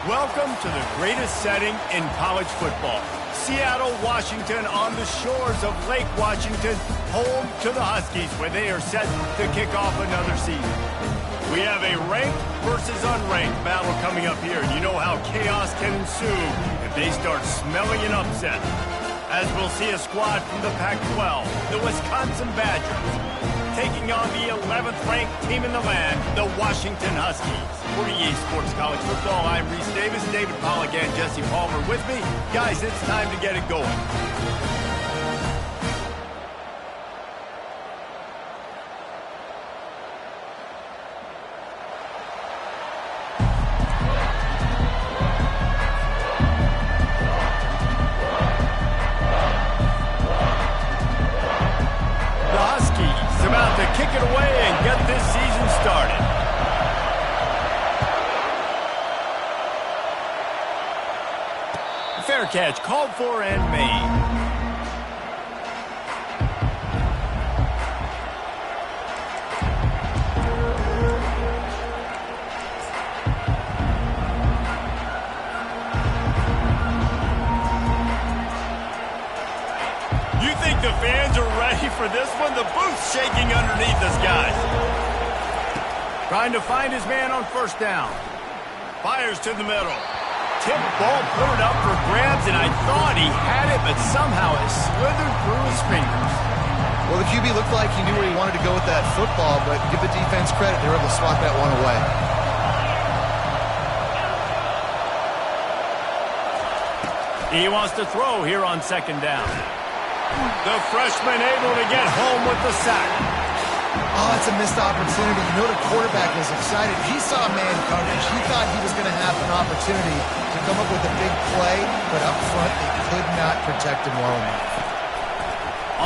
Welcome to the greatest setting in college football. Seattle, Washington, on the shores of Lake Washington, home to the Huskies, where they are set to kick off another season. We have a ranked versus unranked battle coming up here, and you know how chaos can ensue if they start smelling an upset. As we'll see a squad from the Pac-12, the Wisconsin Badgers, taking on the 11th ranked team in the land, the Washington Huskies. For EA Sports College Football, I'm Reese Davis, David Pollack, and Jesse Palmer with me. Guys, it's time to get it going. Kick it away and get this season started. Fair catch called for and made. You think the fans are ready for this one? The booth's shaking underneath us, guys. Trying to find his man on first down. Fires to the middle. Tip ball, put it up for grabs, and I thought he had it, but somehow it slithered through his fingers. Well, the QB looked like he knew where he wanted to go with that football, but give the defense credit. They were able to swat that one away. He wants to throw here on second down. The freshman able to get home with the sack. Oh, it's a missed opportunity. You know the quarterback was excited. He saw man coverage. He thought he was going to have an opportunity to come up with a big play, but up front they could not protect him well enough.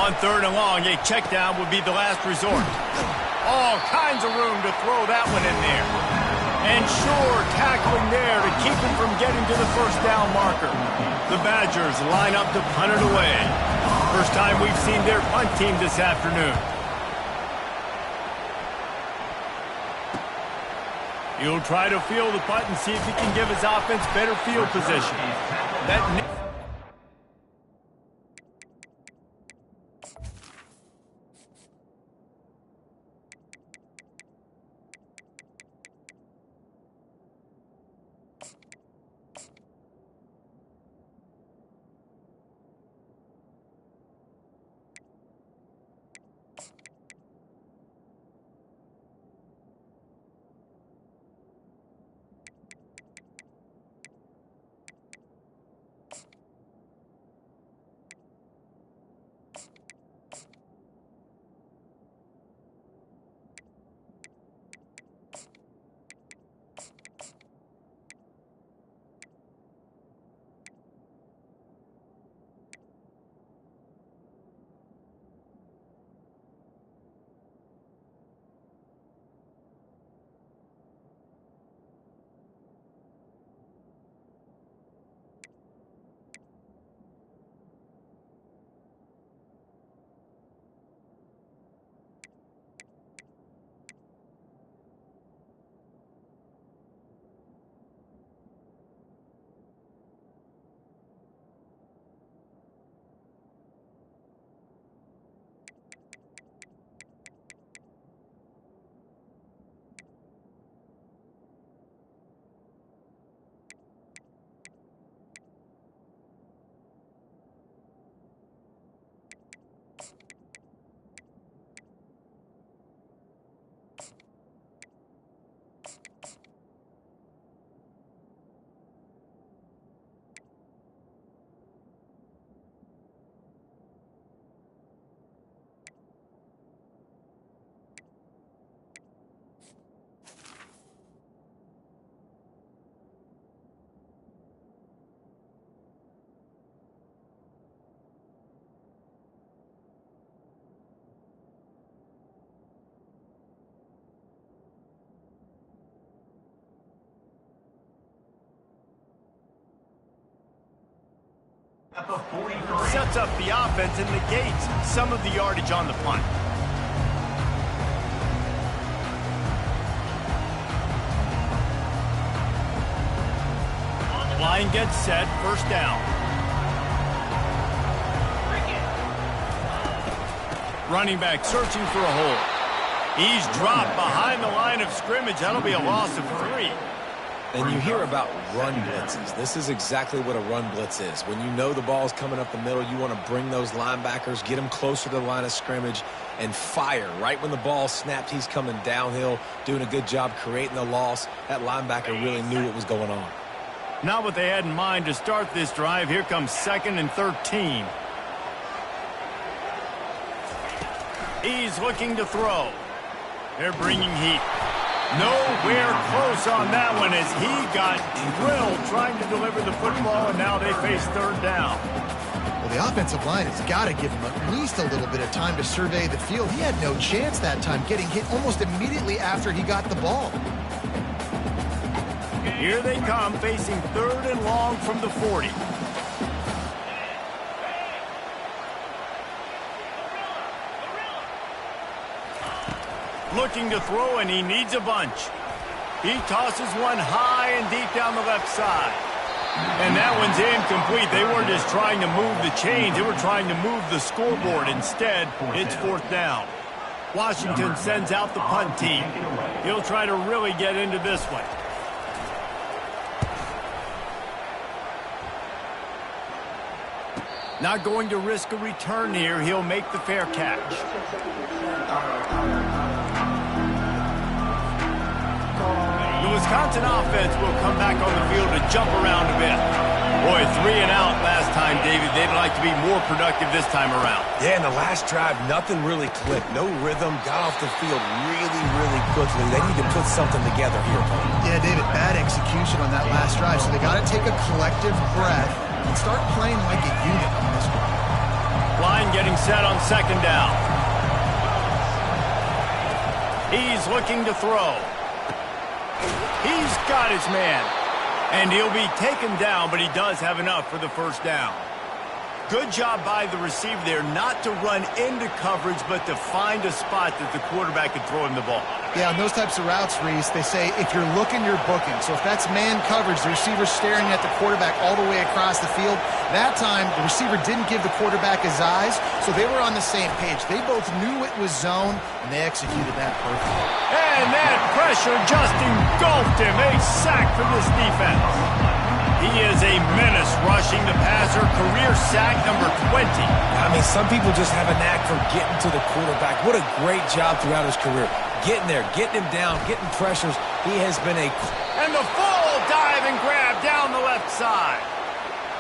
On third and long, a check down would be the last resort. All kinds of room to throw that one in there. And sure, tackling there to keep him from getting to the first down marker. The Badgers line up to punt it away. First time we've seen their punt team this afternoon. He'll try to field the punt and see if he can give his offense better field position. Sets up the offense and negates some of the yardage on the punt. gets set, first down. Running back searching for a hole. He's dropped behind the line of scrimmage. That'll be a loss of 3. And you hear about run blitzes. This is exactly what a run blitz is. When you know the ball's coming up the middle, you want to bring those linebackers, get them closer to the line of scrimmage, and fire. Right when the ball snapped, he's coming downhill, doing a good job creating the loss. That linebacker really knew what was going on. Not what they had in mind to start this drive. Here comes 2nd and 13. He's looking to throw. They're bringing heat. Nowhere close on that one as he got drilled trying to deliver the football, and now they face 3rd down. Well, the offensive line has got to give him at least a little bit of time to survey the field. He had no chance that time, getting hit almost immediately after he got the ball. Here they come, facing 3rd and long from the 40. Looking to throw, and he needs a bunch. He tosses one high and deep down the left side. And that one's incomplete. They weren't just trying to move the chains. They were trying to move the scoreboard. Instead, it's 4th down. Washington sends out the punt team. He'll try to really get into this one. Not going to risk a return here. He'll make the fair catch. The Wisconsin offense will come back on the field to jump around a bit. Boy, 3 and out last time, David. They'd like to be more productive this time around. Yeah, in the last drive, nothing really clicked. No rhythm, got off the field really quickly. They need to put something together here. Yeah, David, bad execution on that last drive, so they got to take a collective breath and start playing like a unit on this one. Line getting set on 2nd down. He's looking to throw. He's got his man. And he'll be taken down, but he does have enough for the first down. Good job by the receiver there not to run into coverage, but to find a spot that the quarterback could throw him the ball. Yeah, on those types of routes, Reese, they say if you're looking, you're booking. So if that's man coverage, the receiver's staring at the quarterback all the way across the field. That time, the receiver didn't give the quarterback his eyes, so they were on the same page. They both knew it was zone, and they executed that perfectly. And that pressure just engulfed him. A sack for this defense. He is a menace rushing the passer. Career sack number 20. I mean, some people just have a knack for getting to the quarterback. What a great job throughout his career. Getting there, getting him down, getting pressures. He has been a... And the full dive and grab down the left side.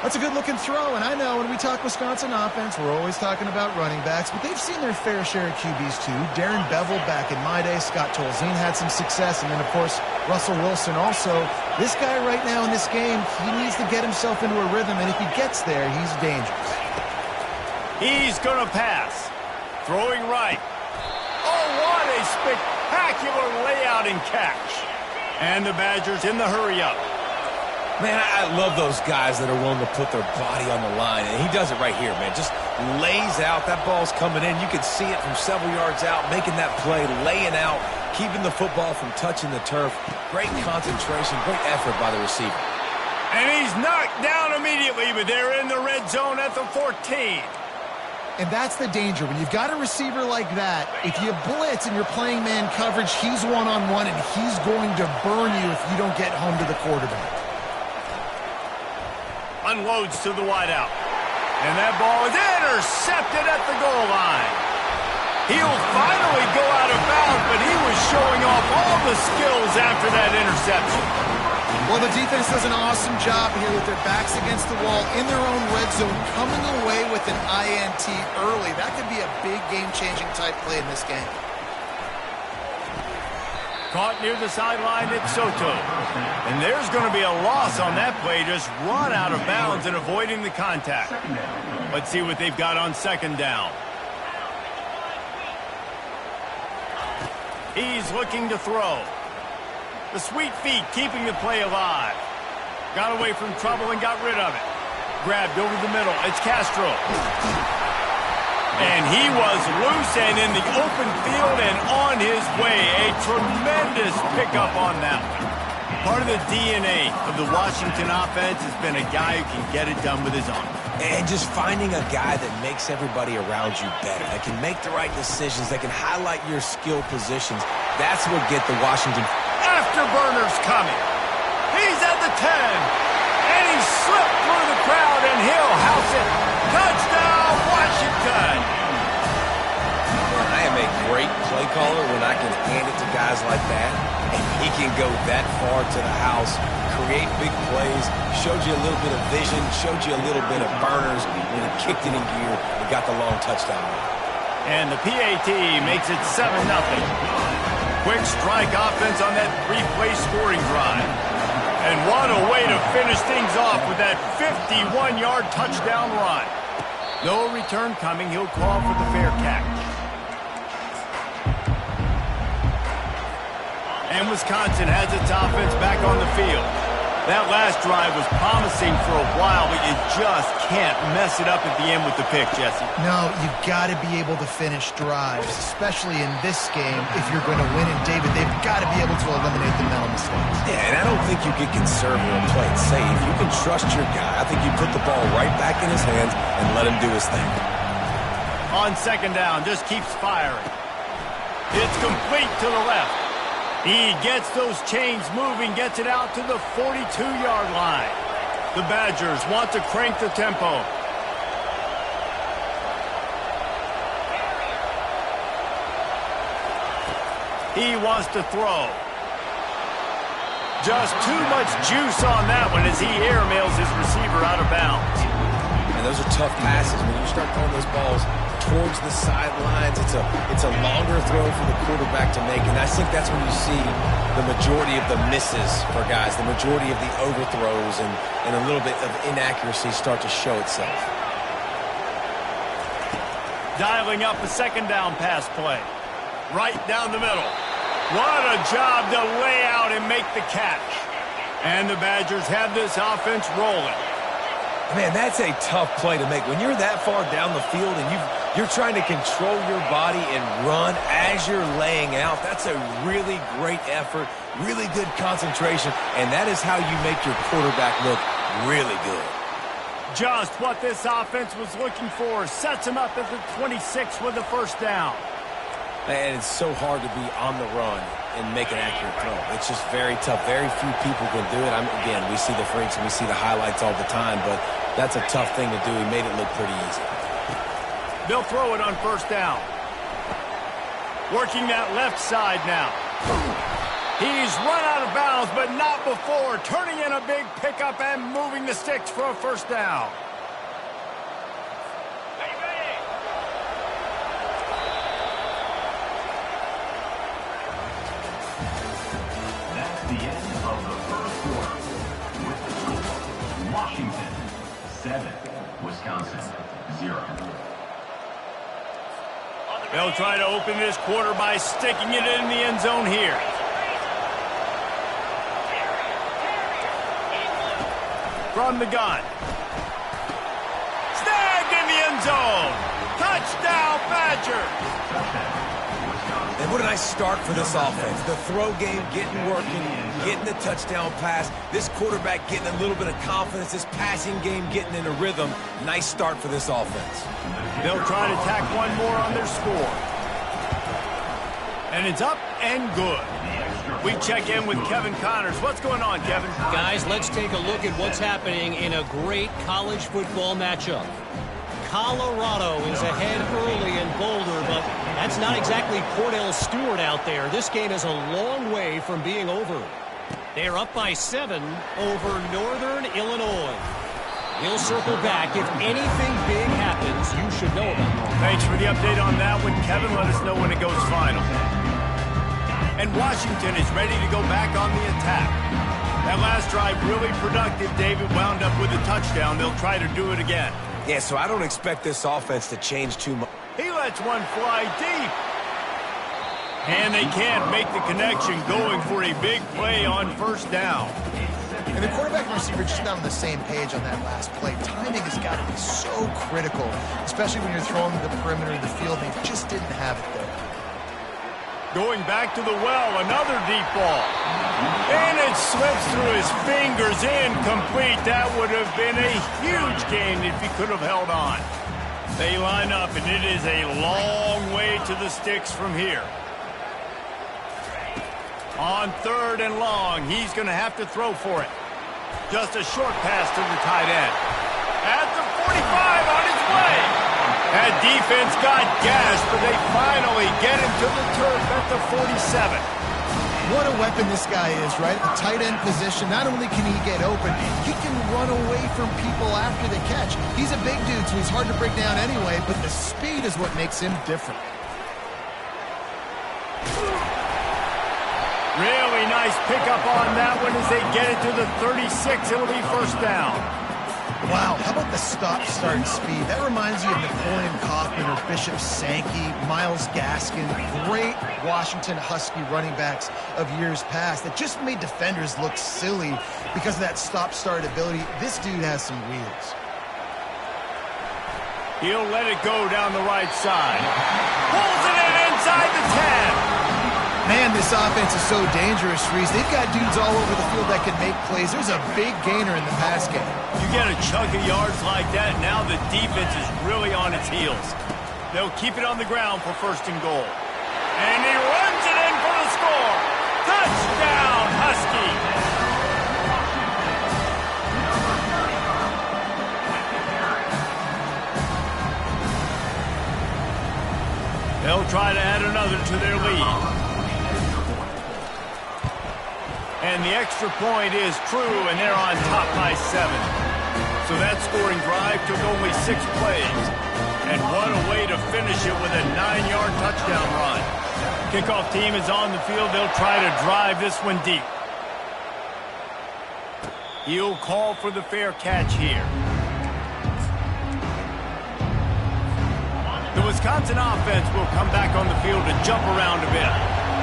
That's a good-looking throw, and I know when we talk Wisconsin offense, we're always talking about running backs, but they've seen their fair share of QBs too. Darren Bevel back in my day, Scott Tolzien had some success, and then, of course, Russell Wilson also. This guy right now in this game, he needs to get himself into a rhythm, and if he gets there, he's dangerous. He's going to pass. Throwing right. Oh, what a spectacular layout and catch. And the Badgers in the hurry-up. Man, I love those guys that are willing to put their body on the line, and he does it right here, man. Just lays out. That ball's coming in. You can see it from several yards out, making that play, laying out, keeping the football from touching the turf. Great concentration, great effort by the receiver. And he's knocked down immediately, but they're in the red zone at the 14. And that's the danger. When you've got a receiver like that, if you blitz and you're playing man coverage, he's one-on-one, and he's going to burn you if you don't get home to the quarterback. Unloads to the wideout. And that ball is intercepted at the goal line. He'll finally go out of bounds, but he was showing off all the skills after that interception. Well, the defense does an awesome job here with their backs against the wall in their own red zone, coming away with an INT early. That could be a big game-changing type play in this game. Caught near the sideline, it's Soto. And there's going to be a loss on that play, just run out of bounds and avoiding the contact. Let's see what they've got on 2nd down. He's looking to throw. The sweet feet keeping the play alive. Got away from trouble and got rid of it. Grabbed over the middle. It's Castro. And he was loose and in the open field and on his way. A tremendous pickup on that one. Part of the DNA of the Washington offense has been a guy who can get it done with his arm. And just finding a guy that makes everybody around you better, that can make the right decisions, that can highlight your skill positions. That's what get the Washington. Afterburner's coming. He's at the 10. And he slipped through the crowd, and he'll house it. Touchdown, Washington. I am a great play caller when I can hand it to guys like that. And he can go that far to the house, create big plays, showed you a little bit of vision, showed you a little bit of burners when he kicked it in gear and got the long touchdown. And the PAT makes it 7-0. Quick strike offense on that 3-play scoring drive. And what a way to finish things off with that 51-yard touchdown run. No return coming. He'll call for the fair catch. And Wisconsin has its offense back on the field. That last drive was promising for a while, but you just can't mess it up at the end with the pick, Jesse. No, you've got to be able to finish drives, especially in this game if you're going to win. And, David, they've got to be able to eliminate the mental mistakes. Yeah, and I don't think you get conservative and play it safe. You can trust your guy. I think you put the ball right back in his hands and let him do his thing. On second down, just keeps firing. It's complete to the left. He gets those chains moving, gets it out to the 42-yard line. The Badgers want to crank the tempo. He wants to throw. Just too much juice on that one as he airmails his receiver out of bounds. And those are tough passes. When you start throwing those balls towards the sidelines, it's a longer throw for the quarterback to make, and I think that's when you see the majority of the misses for guys, the majority of the overthrows and a little bit of inaccuracy start to show itself. Dialing up a second down pass play. Right down the middle. What a job to lay out and make the catch. And the Badgers have this offense rolling. Man, that's a tough play to make. When you're that far down the field and you're trying to control your body and run as you're laying out, that's a really great effort, really good concentration, and that is how you make your quarterback look really good. Just what this offense was looking for. Sets him up at the 26 with the first down. And it's so hard to be on the run and make an accurate throw. It's just very tough. Very few people can do it. Again, we see the freaks and we see the highlights all the time, but that's a tough thing to do. He made it look pretty easy. They'll throw it on first down. Working that left side now. He's run out of bounds, but not before. Turning in a big pickup and moving the sticks for a first down. The end of the first quarter with the score Washington 7, Wisconsin 0. They'll try to open this quarter by sticking it in the end zone here. From the gun. Snagged in the end zone. Touchdown, Badger. And what a nice start for this offense. The throw game getting working, getting the touchdown pass. This quarterback getting a little bit of confidence. This passing game getting in a rhythm. Nice start for this offense. They'll try to tack one more on their score. And it's up and good. We check in with Kevin Connors. What's going on, Kevin? Guys, let's take a look at what's happening in a great college football matchup. Colorado is ahead early in Boulder, but that's not exactly Cordell Stewart out there. This game is a long way from being over. They're up by 7 over Northern Illinois. We'll circle back. If anything big happens, you should know about it. Thanks for the update on that one, Kevin. Let us know when it goes final. And Washington is ready to go back on the attack. That last drive really productive. David wound up with a touchdown. They'll try to do it again. Yeah, so I don't expect this offense to change too much. He lets one fly deep. And they can't make the connection, going for a big play on first down. And the quarterback and receiver just not on the same page on that last play. Timing has got to be so critical, especially when you're throwing the perimeter of the field. They just didn't have it there. Going back to the well, another deep ball. And it slips through his fingers, incomplete. That would have been a huge gain if he could have held on. They line up, and it is a long way to the sticks from here. On 3rd and long, he's going to have to throw for it. Just a short pass to the tight end. At the 45, on his way. That defense got gashed, but they finally get him to the turf at the 47. What a weapon this guy is, right? At the tight end position, not only can he get open, he can run away from people after the catch. He's a big dude, so he's hard to break down anyway, but the speed is what makes him different. Really nice pickup on that one as they get it to the 36. It'll be first down. Wow, how about the stop-start speed? That reminds you of Napoleon Kaufman or Bishop Sankey, Myles Gaskin, great Washington Husky running backs of years past that just made defenders look silly because of that stop-start ability. This dude has some wheels. He'll let it go down the right side. Pulls it in inside the 10. Man, this offense is so dangerous, Reese. They've got dudes all over the field that can make plays. There's a big gainer in the pass game. You get a chunk of yards like that, now the defense is really on its heels. They'll keep it on the ground for 1st and goal. And he runs it in for the score. Touchdown, Husky. They'll try to add another to their lead. And the extra point is true, and they're on top by 7. So that scoring drive took only 6 plays. And what a way to finish it with a 9-yard touchdown run. Kickoff team is on the field. They'll try to drive this one deep. He'll call for the fair catch here. The Wisconsin offense will come back on the field to jump around a bit.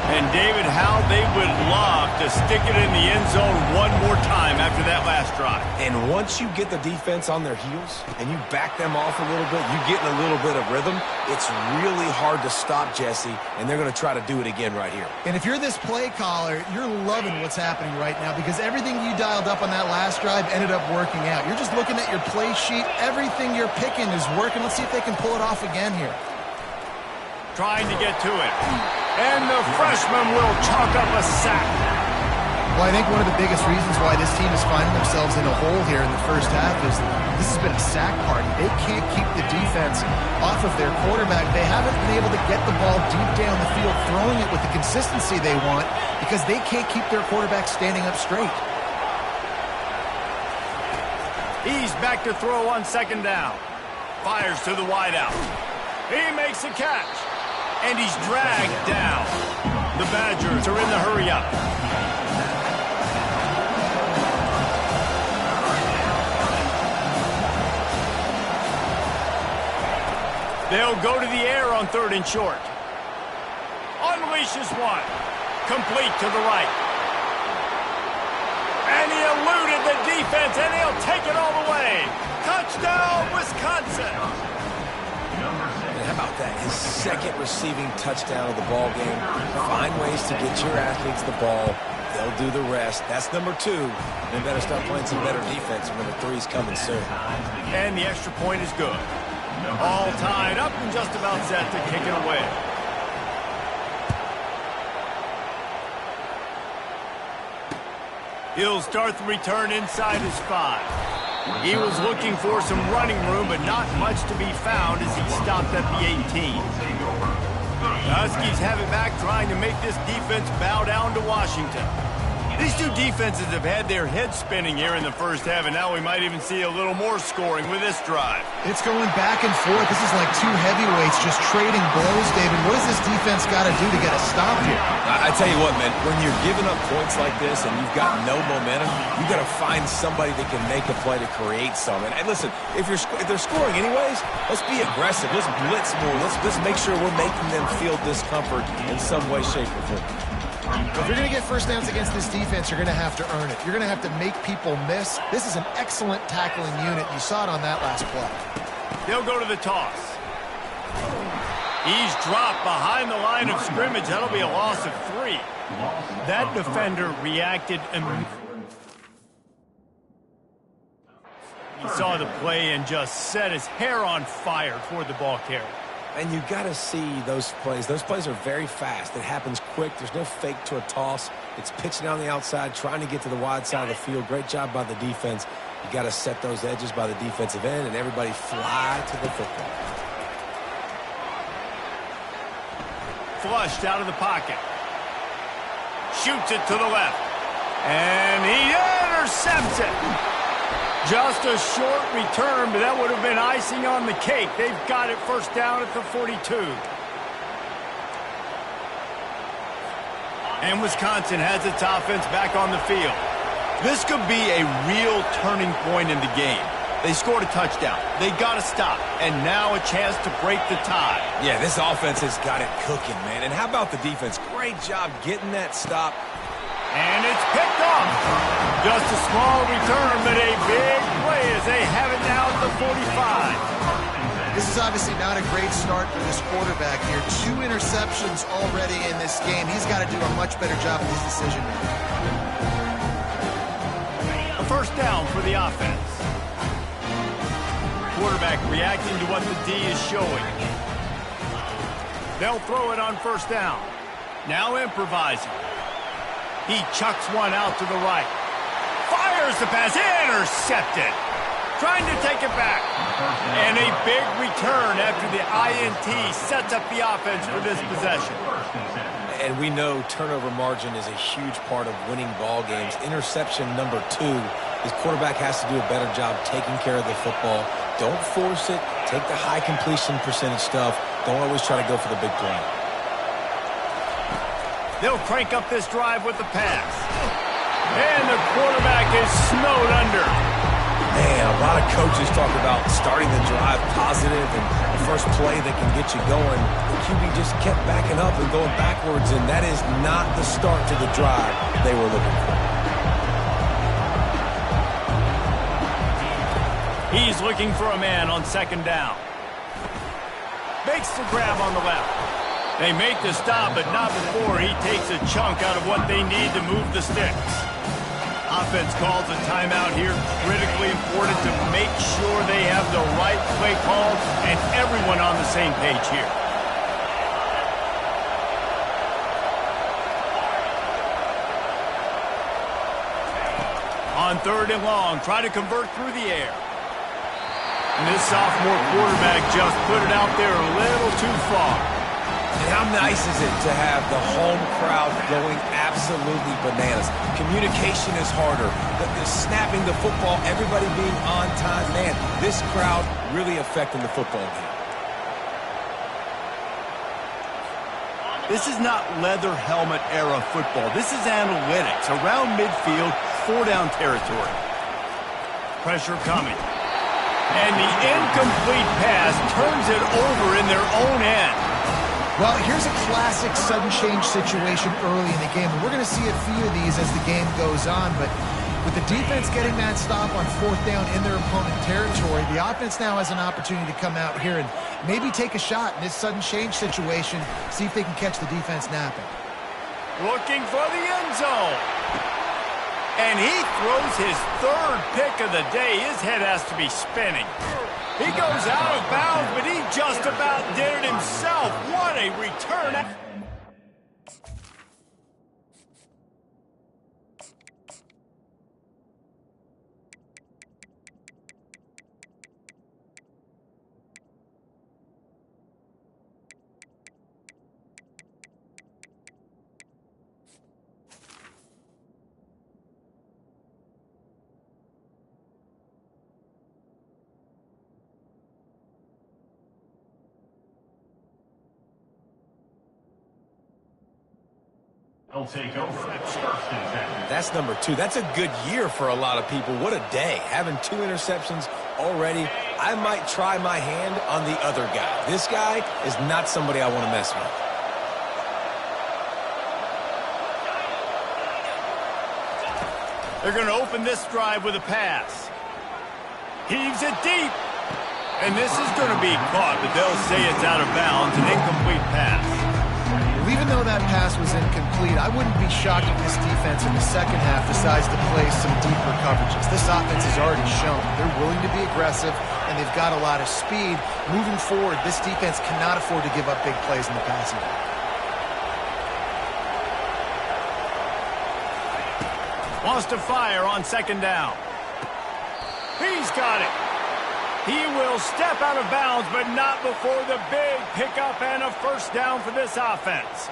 And, David, how they would love to stick it in the end zone one more time after that last drive. And once you get the defense on their heels and you back them off a little bit, you get in a little bit of rhythm, it's really hard to stop, Jesse, and they're going to try to do it again right here. And if you're this play caller, you're loving what's happening right now because everything you dialed up on that last drive ended up working out. You're just looking at your play sheet. Everything you're picking is working. Let's see if they can pull it off again here. Trying to get to it. And the freshman will chalk up a sack. Well, I think one of the biggest reasons why this team is finding themselves in a hole here in the first half is this has been a sack party. They can't keep the defense off of their quarterback. They haven't been able to get the ball deep down the field, throwing it with the consistency they want because they can't keep their quarterback standing up straight. He's back to throw on 2nd down. Fires to the wideout. He makes a catch. And he's dragged down. The Badgers are in the hurry-up. They'll go to the air on 3rd and short. Unleashes one. Complete to the right. And he eluded the defense, and he'll take it all the way. Touchdown, Wisconsin. And how about that? His 2nd receiving touchdown of the ball game. Find ways to get your athletes the ball. They'll do the rest. That's number 2. They better start playing some better defense when number 3's coming soon. And the extra point is good. All tied up and just about set to kick it away. He'll start the return inside his 5. He was looking for some running room, but not much to be found as he stopped at the 18. The Huskies have it back, trying to make this defense bow down to Washington. These two defenses have had their heads spinning here in the first half, and now we might even see a little more scoring with this drive. It's going back and forth. This is like two heavyweights just trading blows, David. What does this defense got to do to get a stop here? I tell you what, man, when you're giving up points like this and you've got no momentum, you got to find somebody that can make a play to create some. And listen, if they're scoring anyways, let's be aggressive. Let's blitz more. Let's make sure we're making them feel discomfort in some way, shape, or form. If you're going to get first downs against this defense, you're going to have to earn it. You're going to have to make people miss. This is an excellent tackling unit. You saw it on that last play. They'll go to the toss. He's dropped behind the line of scrimmage. That'll be a loss of 3. That defender reacted immediately. He saw the play and just set his hair on fire toward the ball carrier. And you got to see those plays. Those plays are very fast. It happens quick. There's no fake to a toss. It's pitching down the outside, trying to get to the wide side of the field. Great job by the defense. You got to set those edges by the defensive end, and everybody fly to the football. Flushed out of the pocket. Shoots it to the left. And he intercepts it. Just a short return, but that would have been icing on the cake. They've got it first down at the 42. And Wisconsin has its offense back on the field. This could be a real turning point in the game. They scored a touchdown. They got to stop. And now a chance to break the tie. Yeah, this offense has got it cooking, man. And how about the defense? Great job getting that stop. And it's picked off. Just a small return, but a big play as they have it now at the 45. This is obviously not a great start for this quarterback here. 2 interceptions already in this game. He's got to do a much better job of his decision making. A first down for the offense. Quarterback reacting to what the D is showing. They'll throw it on first down. Now improvising. He chucks one out to the right. Fires the pass. Intercepted. Trying to take it back. And a big return after the INT sets up the offense for this possession. And we know turnover margin is a huge part of winning ball games. Interception number 2. His quarterback has to do a better job taking care of the football. Don't force it. Take the high completion percentage stuff. Don't always try to go for the big play. They'll crank up this drive with the pass. And the quarterback is snowed under. Man, a lot of coaches talk about starting the drive positive and the first play that can get you going. The QB just kept backing up and going backwards, and that is not the start to the drive they were looking for. He's looking for a man on second down. Makes the grab on the left. They make the stop, but not before he takes a chunk out of what they need to move the sticks. Offense calls a timeout here. Critically important to make sure they have the right play call and everyone on the same page here. On third and long, try to convert through the air. And this sophomore quarterback just put it out there a little too far. And how nice is it to have the home crowd going absolutely bananas? Communication is harder. The snapping the football, everybody being on time. Man, this crowd really affecting the football game. This is not leather helmet era football. This is analytics. Around midfield, 4-down territory. Pressure coming. And the incomplete pass turns it over in their own end. Well, here's a classic sudden change situation early in the game. And we're going to see a few of these as the game goes on. But with the defense getting that stop on 4th down in their opponent territory, the offense now has an opportunity to come out here and maybe take a shot in this sudden change situation, see if they can catch the defense napping. Looking for the end zone. And he throws his 3rd pick of the day. His head has to be spinning. He goes out of bounds, but he just about did it himself. What a return. They'll take over. First and 10. That's number 2. That's a good year for a lot of people. What a day. Having 2 interceptions already. I might try my hand on the other guy. This guy is not somebody I want to mess with. They're going to open this drive with a pass. Heaves it deep. And this is going to be caught, but they'll say it's out of bounds, an incomplete pass. Well, even though that pass was incomplete, I wouldn't be shocked if this defense in the second half decides to play some deeper coverages. This offense has already shown they're willing to be aggressive, and they've got a lot of speed. Moving forward, this defense cannot afford to give up big plays in the passing game. Wants to fire on second down. He's got it. He will step out of bounds, but not before the big pickup and a first down for this offense.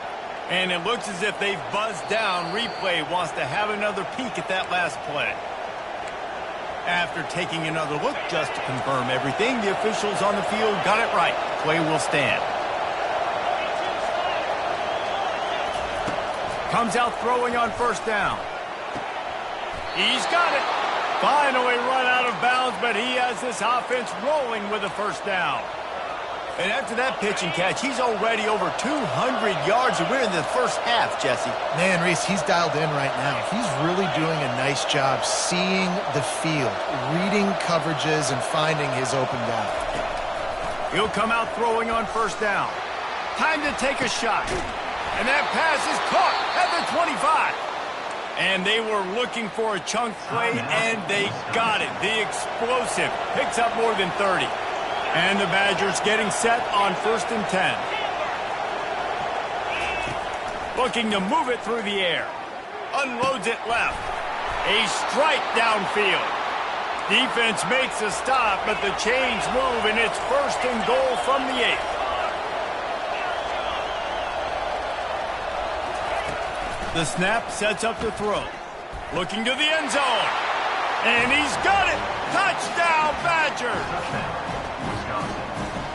And it looks as if they've buzzed down. Replay wants to have another peek at that last play. After taking another look just to confirm everything, the officials on the field got it right. Play will stand. Comes out throwing on first down. He's got it. Finally run out of bounds, but he has this offense rolling with a first down. And after that pitch and catch, he's already over 200 yards, and we're in the first half, Jesse. Man, Reese, he's dialed in right now. He's really doing a nice job seeing the field, reading coverages, and finding his open guy. He'll come out throwing on first down. Time to take a shot. And that pass is caught at the 25. And they were looking for a chunk play, and they got it. The explosive picks up more than 30. And the Badgers getting set on 1st and 10. Looking to move it through the air. Unloads it left. A strike downfield. Defense makes a stop, but the chains move, and it's 1st and goal from the 8. The snap sets up to throw. Looking to the end zone. And he's got it. Touchdown, Badgers.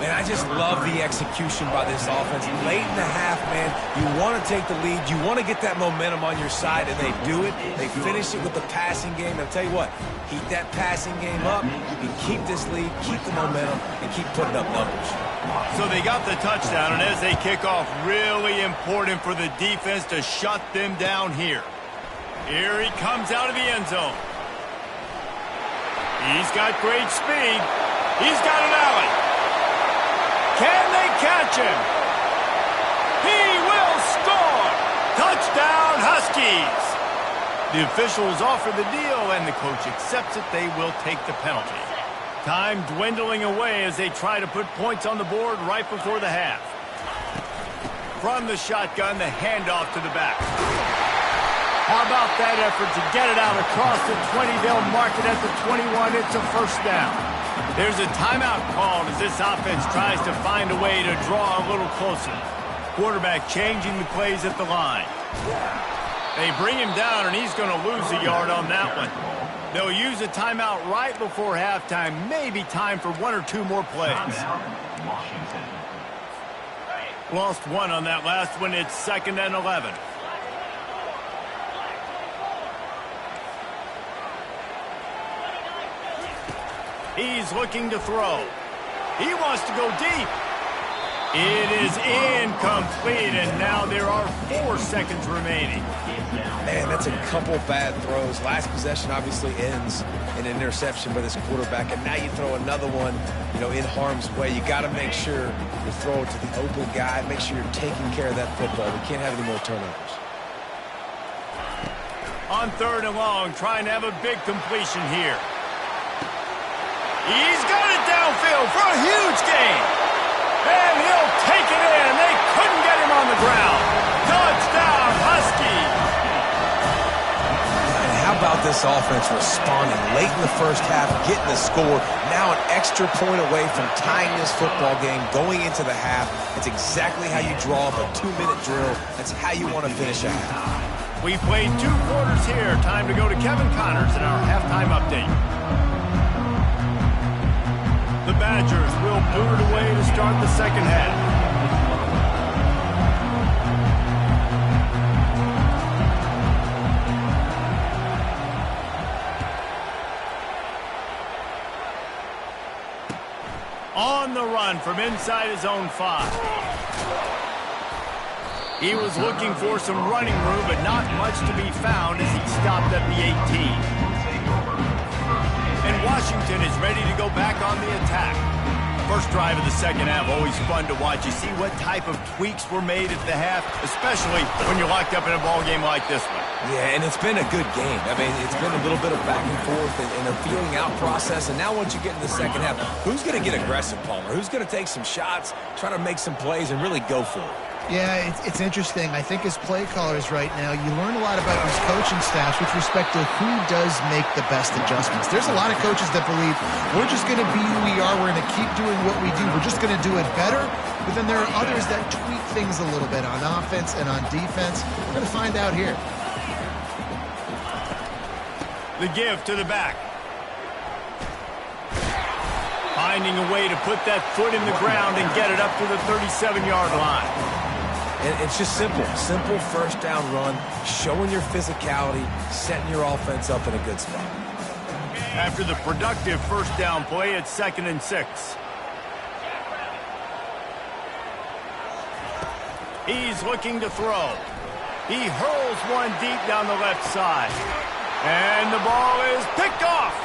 Man, I just love the execution by this offense. Late in the half, man, you want to take the lead. You want to get that momentum on your side, and they do it. They finish it with the passing game. I'll tell you what, keep that passing game up. You can keep this lead, keep the momentum, and keep putting up numbers. So they got the touchdown, and as they kick off, really important for the defense to shut them down here. Here he comes out of the end zone. He's got great speed. He's got an alley. Can they catch him? He will score! Touchdown, Huskies! The officials offer the deal, and the coach accepts it. They will take the penalty. Time dwindling away as they try to put points on the board right before the half. From the shotgun, the handoff to the back. How about that effort to get it out across the 20? They'll mark it at the 21. It's a first down. There's a timeout called as this offense tries to find a way to draw a little closer. Quarterback changing the plays at the line. They bring him down, and he's going to lose a yard on that one. They'll use a timeout right before halftime. Maybe time for 1 or 2 more plays. Washington. Lost 1 on that last one. It's 2nd and 11. He's looking to throw. He wants to go deep. It is incomplete, and now there are 4 seconds remaining. Man, that's a couple bad throws. Last possession obviously ends in an interception by this quarterback, and now you throw another one, in harm's way. You got to make sure you throw it to the open guy. Make sure you're taking care of that football. We can't have any more turnovers. On 3rd and long, trying to have a big completion here. He's got it downfield for a huge gain. And he'll take it in. They couldn't get him on the ground. Touchdown, Huskies. And how about this offense responding late in the first half, getting the score, now an extra point away from tying this football game going into the half. It's exactly how you draw up a 2-minute drill. That's how you want to finish a half. We played 2 quarters here. Time to go to Kevin Connors in our halftime update. The Badgers will boot it away to start the second half. On the run from inside his own 5. He was looking for some running room, but not much to be found as he stopped at the 18. And Washington is ready to go back on the attack. First drive of the second half, always fun to watch. You see what type of tweaks were made at the half, especially when you're locked up in a ball game like this one. Yeah, and it's been a good game. I mean, it's been a little bit of back and forth and a feeling out process. And now once you get in the second half, who's going to get aggressive, Palmer? Who's going to take some shots, try to make some plays, and really go for it? Yeah, it's interesting. I think as play callers right now, you learn a lot about these coaching staffs with respect to who does make the best adjustments. There's a lot of coaches that believe we're just going to be who we are. We're going to keep doing what we do. We're just going to do it better. But then there are others that tweak things a little bit on offense and on defense. We're going to find out here. The give to the back. Finding a way to put that foot in the ground and get it up to the 37-yard line. And it's just simple. Simple first down run, showing your physicality, setting your offense up in a good spot. After the productive first down play, it's 2nd and 6. He's looking to throw. He hurls one deep down the left side. And the ball is picked off.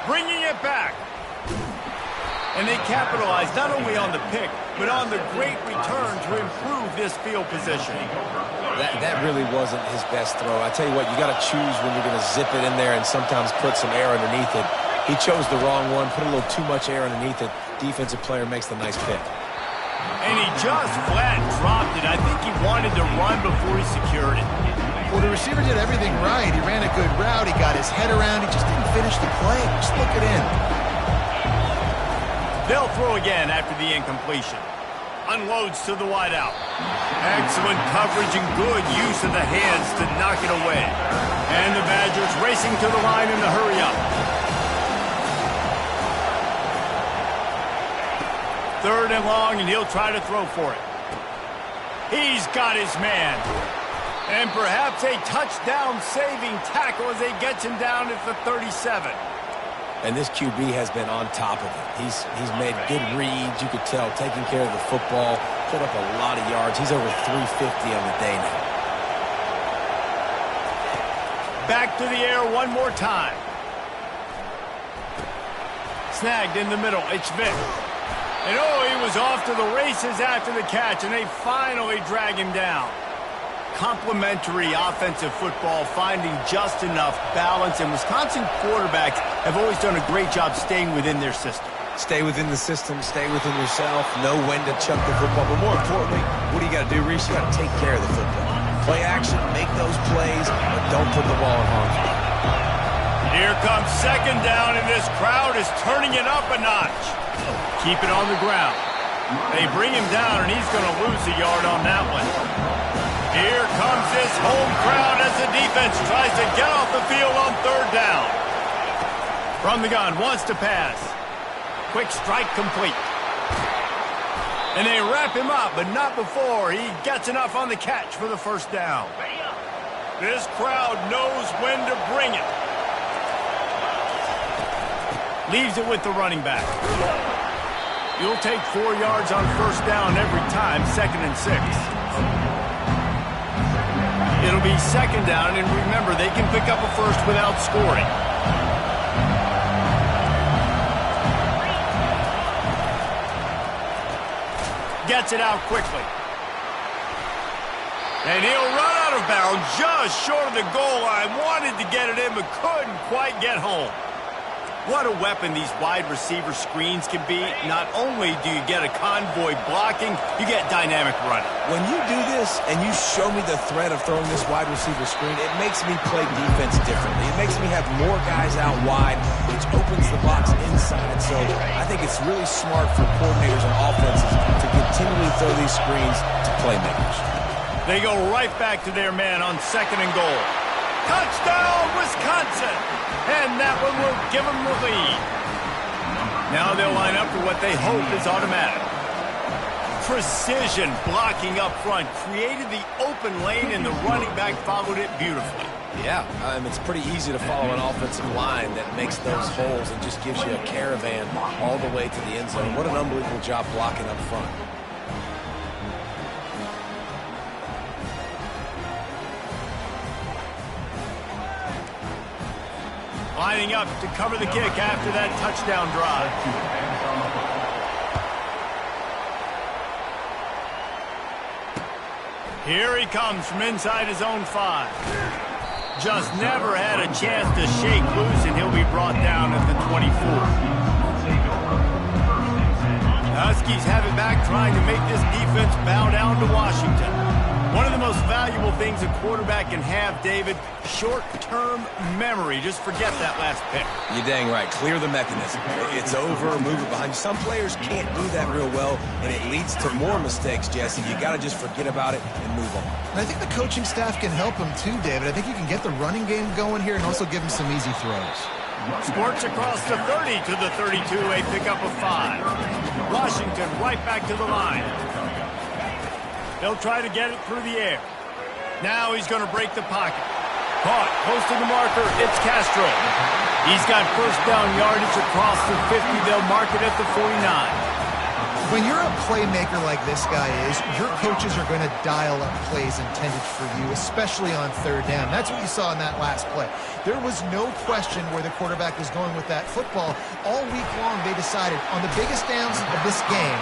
Bringing it back. And they capitalize not only on the pick, but on the great return to improve this field position. That really wasn't his best throw. I tell you what, you got to choose when you're going to zip it in there and sometimes put some air underneath it. He chose the wrong one, put a little too much air underneath it. Defensive player makes the nice pick. And he just flat dropped it. I think he wanted to run before he secured it. Well, the receiver did everything right. He ran a good route. He got his head around. He just didn't finish the play. Just look it in. They'll throw again after the incompletion. Unloads to the wideout. Excellent coverage and good use of the hands to knock it away. And the Badgers racing to the line in the hurry-up. 3rd and long, and he'll try to throw for it. He's got his man. And perhaps a touchdown-saving tackle as he gets him down at the 37. And this QB has been on top of it. He's made good reads, you could tell, taking care of the football, put up a lot of yards. He's over 350 on the day now. Back to the air one more time. Snagged in the middle. It's Vick. And oh, he was off to the races after the catch, and they finally drag him down. Complementary offensive football, finding just enough balance, and Wisconsin quarterbacks have always done a great job staying within their system. Stay within the system, stay within yourself, know when to chuck the football, but more importantly, what do you got to do, Reese? You got to take care of the football. Play action, make those plays, but don't put the ball in harm's way. Here comes 2nd down, and this crowd is turning it up a notch. Keep it on the ground. They bring him down, and he's going to lose a yard on that one. Here comes this home crowd as the defense tries to get off the field on 3rd down. From the gun, wants to pass. Quick strike complete. And they wrap him up, but not before he gets enough on the catch for the first down. This crowd knows when to bring it. Leaves it with the running back. You'll take 4 yards on first down every time, 2nd and 6. It'll be 2nd down, and remember, they can pick up a first without scoring. Gets it out quickly. And he'll run out of bounds just short of the goal line. Wanted to get it in, but couldn't quite get home. What a weapon these wide receiver screens can be. Not only do you get a convoy blocking, you get dynamic running. When you do this and you show me the threat of throwing this wide receiver screen, it makes me play defense differently. It makes me have more guys out wide, which opens the box inside. So I think it's really smart for coordinators and offenses to continually throw these screens to playmakers. They go right back to their man on 2nd and goal. Touchdown, Wisconsin! And that one will give them the lead. Now they'll line up for what they hope is automatic. Precision blocking up front created the open lane, and the running back followed it beautifully. Yeah, it's pretty easy to follow an offensive line that makes those holes and just gives you a caravan all the way to the end zone. What an unbelievable job blocking up front. Lining up to cover the kick after that touchdown drive. Here he comes from inside his own 5. Just never had a chance to shake loose, and he'll be brought down at the 24. The Huskies have it back, trying to make this defense bow down to Washington. One of the most valuable things a quarterback can have, David, short-term memory. Just forget that last pick. You're dang right. Clear the mechanism. It's over, move it behind you. Some players can't do that real well, and it leads to more mistakes, Jesse. You got to just forget about it and move on. And I think the coaching staff can help him too, David. I think you can get the running game going here and also give him some easy throws. Sports across the 30 to the 32, a pickup of 5. Washington right back to the line. They'll try to get it through the air. Now he's going to break the pocket. Caught, close to the marker, it's Castro. He's got first down yardage across the 50. They'll mark it at the 49. When you're a playmaker like this guy is, your coaches are going to dial up plays intended for you, especially on third down. That's what you saw in that last play. There was no question where the quarterback was going with that football. All week long, they decided on the biggest downs of this game,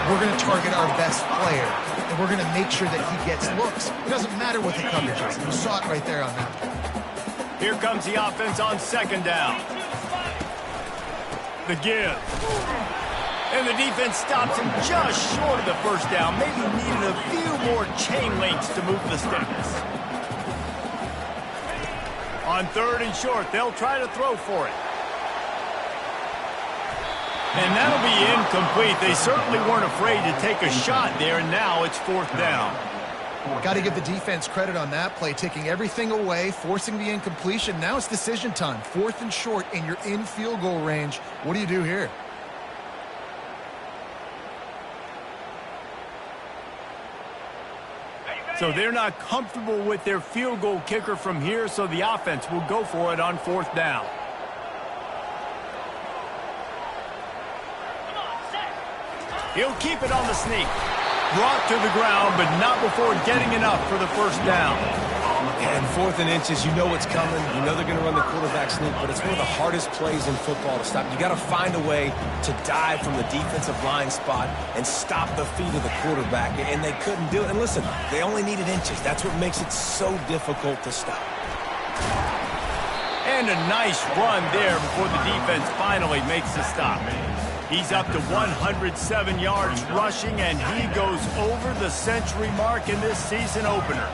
we're going to target our best player, and we're going to make sure that he gets looks. It doesn't matter what the coverage is. You saw it right there on that play. Here comes the offense on second down. The give. And the defense stops him just short of the first down. Maybe needed a few more chain links to move the sticks. On third and short, they'll try to throw for it. And that'll be incomplete. They certainly weren't afraid to take a shot there, and now it's fourth down. Got to give the defense credit on that play, taking everything away, forcing the incompletion. Now it's decision time. Fourth and short, and you're in field goal range. What do you do here? So they're not comfortable with their field goal kicker from here, so the offense will go for it on fourth down. He'll keep it on the sneak. Brought to the ground, but not before getting enough for the first down. And fourth and inches, you know what's coming. You know they're going to run the quarterback sneak, but it's one of the hardest plays in football to stop. You got to find a way to dive from the defensive line spot and stop the feet of the quarterback, and they couldn't do it. And listen, they only needed inches. That's what makes it so difficult to stop. And a nice run there before the defense finally makes the stop. He's up to 107 yards rushing, and he goes over the century mark in this season opener.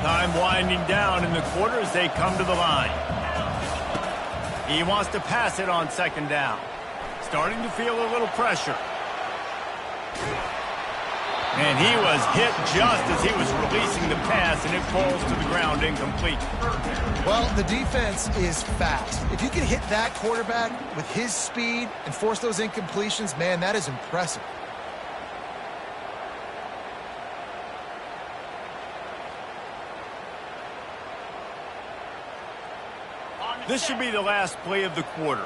Time winding down in the quarter as they come to the line. He wants to pass it on second down. Starting to feel a little pressure. And he was hit just as he was releasing the pass, and it falls to the ground incomplete. Well, the defense is fast. If you can hit that quarterback with his speed and force those incompletions, man, that is impressive. This should be the last play of the quarter.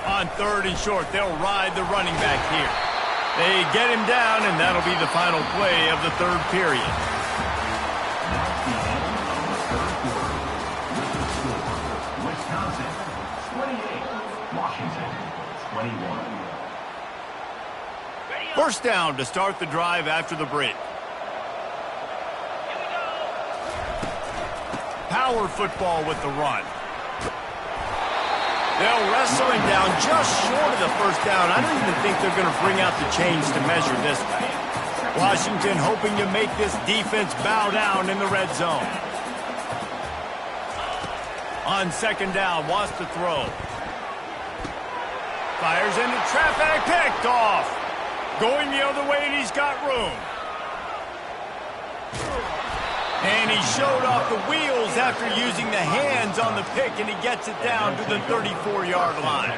On third and short, they'll ride the running back here. They get him down, and that'll be the final play of the third period. Wisconsin, 28. Washington, 21. First down to start the drive after the break. Power football with the run. They'll wrestle him down just short of the first down. I don't even think they're going to bring out the chains to measure this thing. Washington hoping to make this defense bow down in the red zone. On second down, wants to throw. Fires into traffic, picked off. Going the other way, and he's got room. And he showed off the wheels after using the hands on the pick, and he gets it down to the 34-yard line.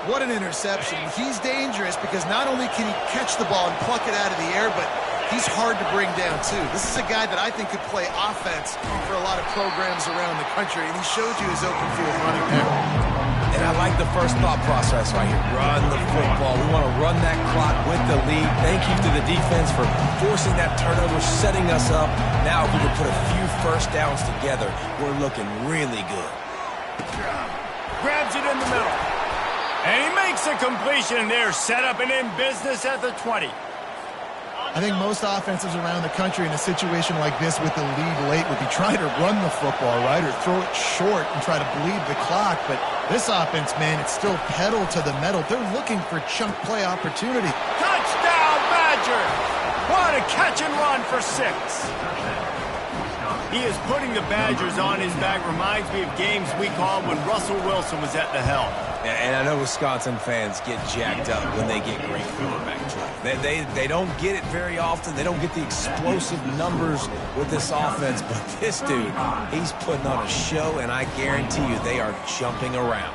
What an interception. He's dangerous because not only can he catch the ball and pluck it out of the air, but he's hard to bring down, too. This is a guy that I think could play offense for a lot of programs around the country, and he showed you his open field running there. And I like the first thought process right here. Run the football. We want to run that clock with the lead. Thank you to the defense for forcing that turnover, setting us up. Now if we can put a few first downs together, we're looking really good. Grabs it in the middle. And he makes a completion there, set up and in business at the 20. I think most offenses around the country in a situation like this with the lead late would be trying to run the football, right, or throw it short and try to bleed the clock. But this offense, man, it's still pedal to the metal. They're looking for chunk play opportunity. Touchdown, Badgers! What a catch and run for 6. He is putting the Badgers on his back. Reminds me of games we called when Russell Wilson was at the helm. And I know Wisconsin fans get jacked up when they get great quarterback play. They don't get it very often. They don't get the explosive numbers with this offense. But this dude, he's putting on a show, and I guarantee you they are jumping around.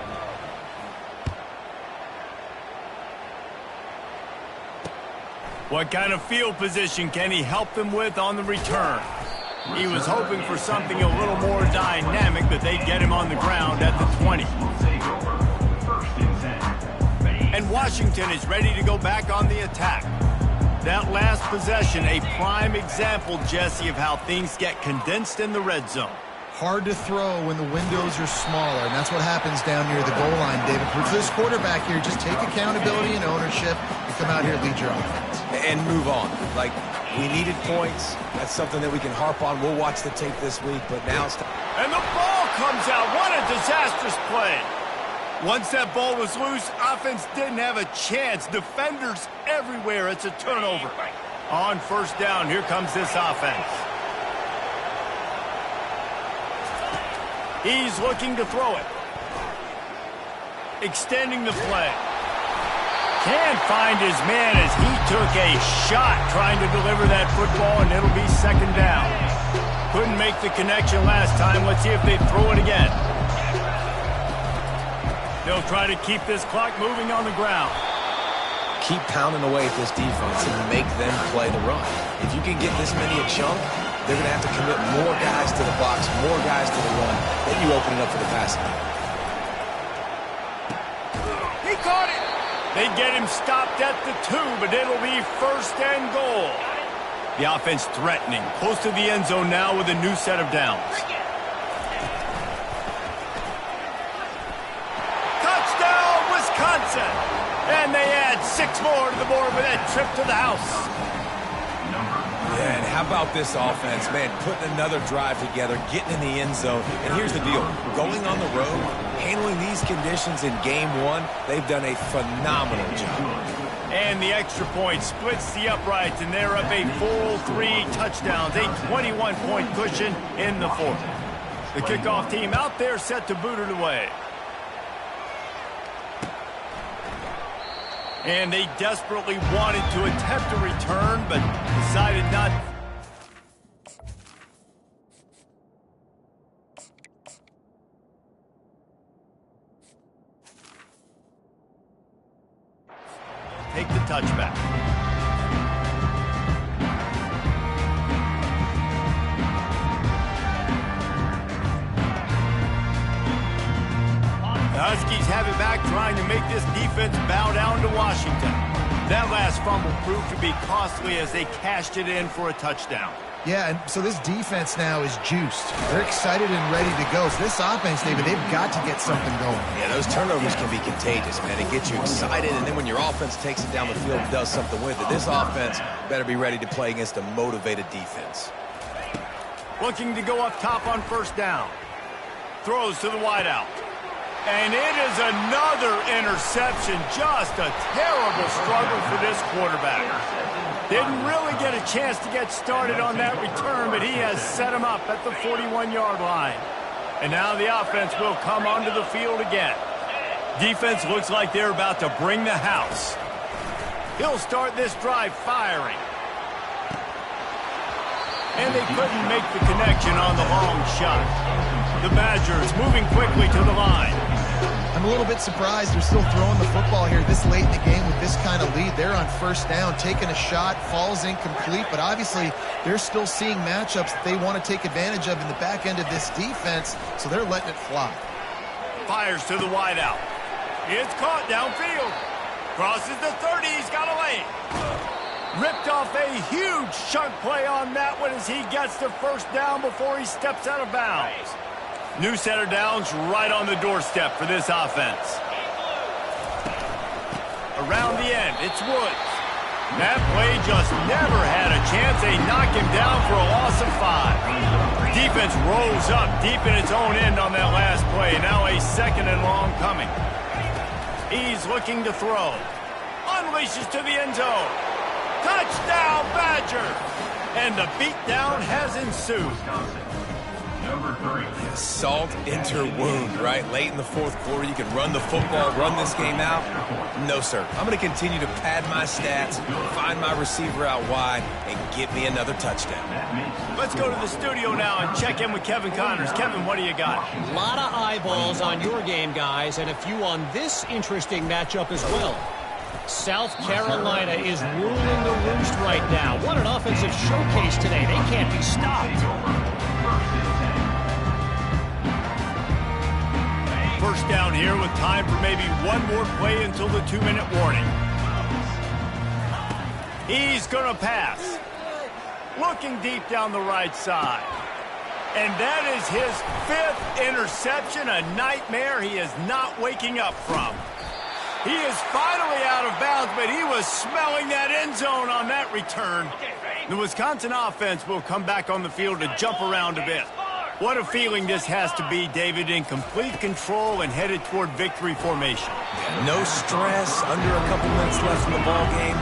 What kind of field position can he help them with on the return? He was hoping for something a little more dynamic, but they get him on the ground at the 20. And Washington is ready to go back on the attack. That last possession, a prime example, Jesse, of how things get condensed in the red zone. Hard to throw when the windows are smaller, and that's what happens down near the goal line, David. For this quarterback here, just take accountability and ownership and come out here and lead your offense. And move on. Like, we needed points. That's something that we can harp on. We'll watch the tape this week, but now it's time. And the ball comes out. What a disastrous play. Once that ball was loose, offense didn't have a chance. Defenders everywhere. It's a turnover. On first down, here comes this offense. He's looking to throw it. Extending the play. Can't find his man as he took a shot trying to deliver that football, and it'll be second down. Couldn't make the connection last time. Let's see if they throw it again. They'll try to keep this clock moving on the ground. Keep pounding away at this defense and make them play the run. If you can get this many a chunk, they're going to have to commit more guys to the box, more guys to the run, then you open it up for the passing. He caught it. They get him stopped at the 2, but it'll be first and goal. The offense threatening, close to the end zone now with a new set of downs. Touchdown, Wisconsin! And they add 6 more to the board with that trip to the house. Yeah, and how about this offense, man, putting another drive together, getting in the end zone. And here's the deal. Going on the road, handling these conditions in game 1, they've done a phenomenal job. And the extra point splits the uprights, and they're up a full 3 touchdowns, a 21-point cushion in the 4th. The kickoff team out there set to boot it away. And they desperately wanted to attempt a return, but decided not. Take the touchback. The Huskies have it back, trying to make this defense bow down to Washington. That last fumble proved to be costly as they cashed it in for a touchdown. Yeah, and so this defense now is juiced. They're excited and ready to go. So this offense, David, they've got to get something going. Yeah, those turnovers can be contagious, man. It gets you excited, and then when your offense takes it down the field and does something with it, this offense better be ready to play against a motivated defense. Looking to go up top on first down. Throws to the wideout. And it is another interception. Just a terrible struggle for this quarterback. Didn't really get a chance to get started on that return, but he has set him up at the 41-yard line. And now the offense will come onto the field again. Defense looks like they're about to bring the house. He'll start this drive firing. And they couldn't make the connection on the long shot. The Badgers moving quickly to the line. I'm a little bit surprised they're still throwing the football here this late in the game with this kind of lead. They're on first down, taking a shot, falls incomplete, but obviously they're still seeing matchups that they want to take advantage of in the back end of this defense, so they're letting it fly. Fires to the wideout. It's caught downfield. Crosses the 30, he's got a lane. Ripped off a huge chunk play on that one as he gets the first down before he steps out of bounds. New set of downs right on the doorstep for this offense. Around the end, it's Woods. That play just never had a chance. They knock him down for a loss of 5. Defense rolls up deep in its own end on that last play. Now a 2nd and long coming. He's looking to throw. Unleashes to the end zone. Touchdown, Badgers! And the beatdown has ensued. Number 3. Salt into wound, right? Late in the 4th quarter, you can run the football, run this game out. No, sir. I'm going to continue to pad my stats, find my receiver out wide, and get me another touchdown. Let's go to the studio now and check in with Kevin Connors. Kevin, what do you got? A lot of eyeballs on your game, guys, and a few on this interesting matchup as well. South Carolina is ruling the roost right now. What an offensive showcase today. They can't be stopped. First down here with time for maybe one more play until the 2-minute warning. He's going to pass. Looking deep down the right side. And that is his 5th interception, a nightmare he is not waking up from. He is finally out of bounds, but he was smelling that end zone on that return. The Wisconsin offense will come back on the field to jump around a bit. What a feeling this has to be, David, in complete control and headed toward victory formation. No stress, under a couple minutes left in the ball game.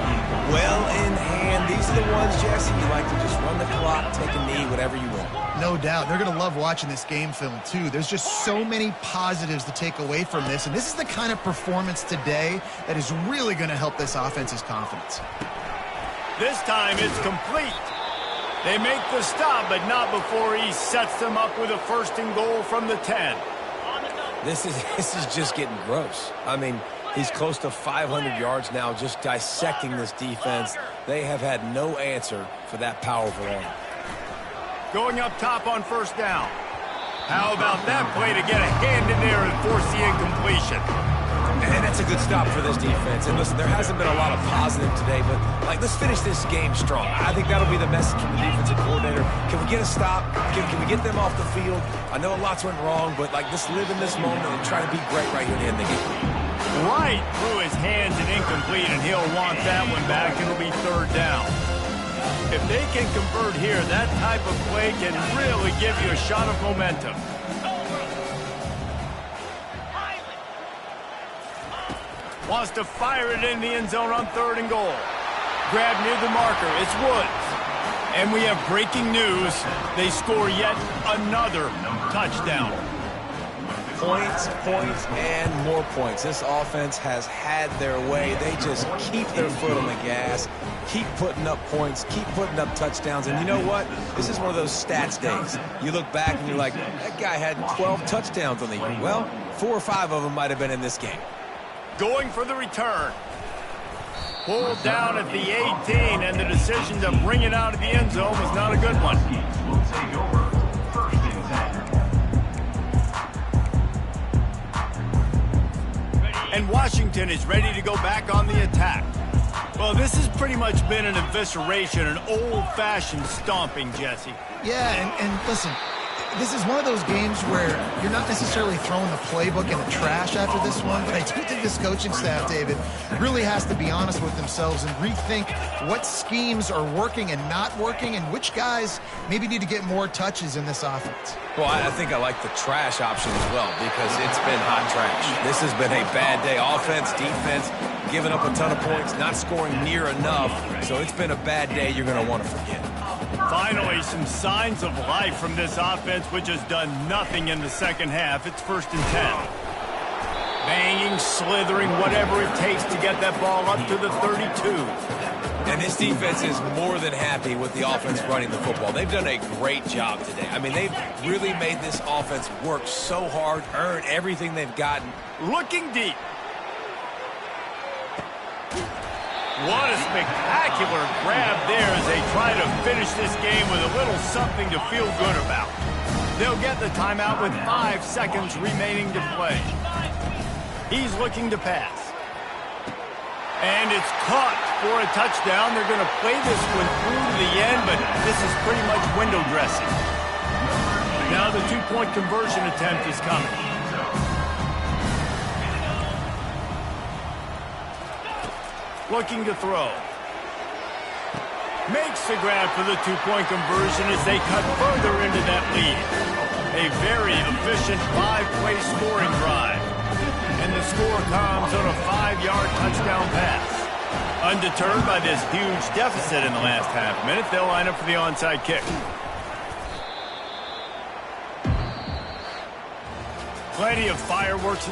Well in hand. These are the ones, Jesse, you like to just run the clock, take a knee, whatever you want. No doubt. They're going to love watching this game film, too. There's just so many positives to take away from this, and this is the kind of performance today that is really going to help this offense's confidence. This time it's complete. They make the stop, but not before he sets them up with a 1st and goal from the 10. This is just getting gross. I mean, he's close to 500 yards now just dissecting this defense. They have had no answer for that powerful arm. Going up top on 1st down. How about that play to get a hand in there and force the incompletion? And that's a good stop for this defense. And listen, there hasn't been a lot of positive today, but let's finish this game strong. I think that'll be the message from the defensive coordinator. Can we get a stop? Can we get them off the field? I know lots went wrong, but just live in this moment and try to be great right here at the end of the game. Right through his hands and incomplete, and he'll want that one back. It'll be 3rd down. If they can convert here, that type of play can really give you a shot of momentum. Wants to fire it in the end zone on 3rd and goal. Grab near the marker. It's Woods. And we have breaking news. They score yet another touchdown. Points, and more points. This offense has had their way. They just keep their foot on the gas, keep putting up points, keep putting up touchdowns. And you know what? This is one of those stats days. You look back and you're like, that guy had 12 touchdowns on the year. Well, 4 or 5 of them might have been in this game. Going for the return. Pulled down at the 18, and the decision to bring it out of the end zone was not a good one. Will take over 1st and 10. And Washington is ready to go back on the attack. Well, this has pretty much been an evisceration, an old-fashioned stomping, Jesse. Yeah, and listen, this is one of those games where you're not necessarily throwing the playbook in the trash after this one, but I do think this coaching staff, David, really has to be honest with themselves and rethink what schemes are working and not working and which guys maybe need to get more touches in this offense. Well, I think I like the trash option as well because it's been hot trash. This has been a bad day. Offense, defense, giving up a ton of points, not scoring near enough. So it's been a bad day you're going to want to forget. Finally, some signs of life from this offense, which has done nothing in the 2nd half. It's 1st and 10. Banging, slithering, whatever it takes to get that ball up to the 32. And this defense is more than happy with the offense running the football. They've done a great job today. I mean, they've really made this offense work so hard, earn everything they've gotten. Looking deep. What a spectacular grab there as they try to finish this game with a little something to feel good about. They'll get the timeout with 5 seconds remaining to play. He's looking to pass. And it's caught for a touchdown. They're going to play this one through to the end, but this is pretty much window dressing. Now the 2-point conversion attempt is coming. Looking to throw. makes the grab for the two-point conversion as they cut further into that lead. A very efficient 5-play scoring drive. And the score comes on a 5-yard touchdown pass. Undeterred by this huge deficit in the last half minute, they'll line up for the onside kick. Plenty of fireworks.